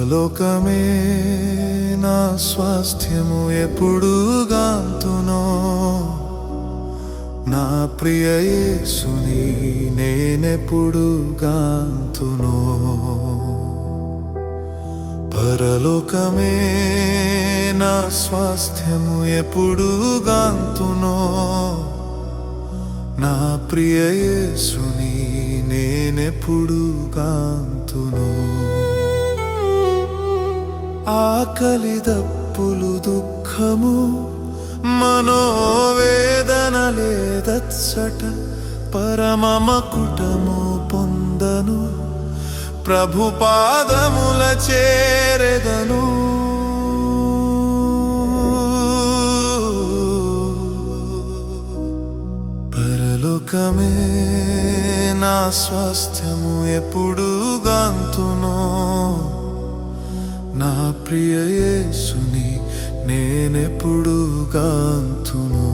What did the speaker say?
పరలోకమే నా స్వాస్థ్యము ఎప్పుడు గాంతునో, నా ప్రియ యేసుని నేనెప్పుడు గాంతునో. పరలోకమే నా స్వాస్థ్యము ఎప్పుడు గాంతునో, నా ప్రియ యేసుని నేనెప్పుడు గాంతునో. ఆకలి దప్పులు దుఃఖము మనోవేదన లేదచ్చట, పరమమకుటము పొందను ప్రభు పాదముల చేరెదను. పరలోకమే నా స్వాస్థ్యము ఎప్పుడు గాంతునో, నా ప్రియ యేసుని నేనెప్పుడు గాంతునో.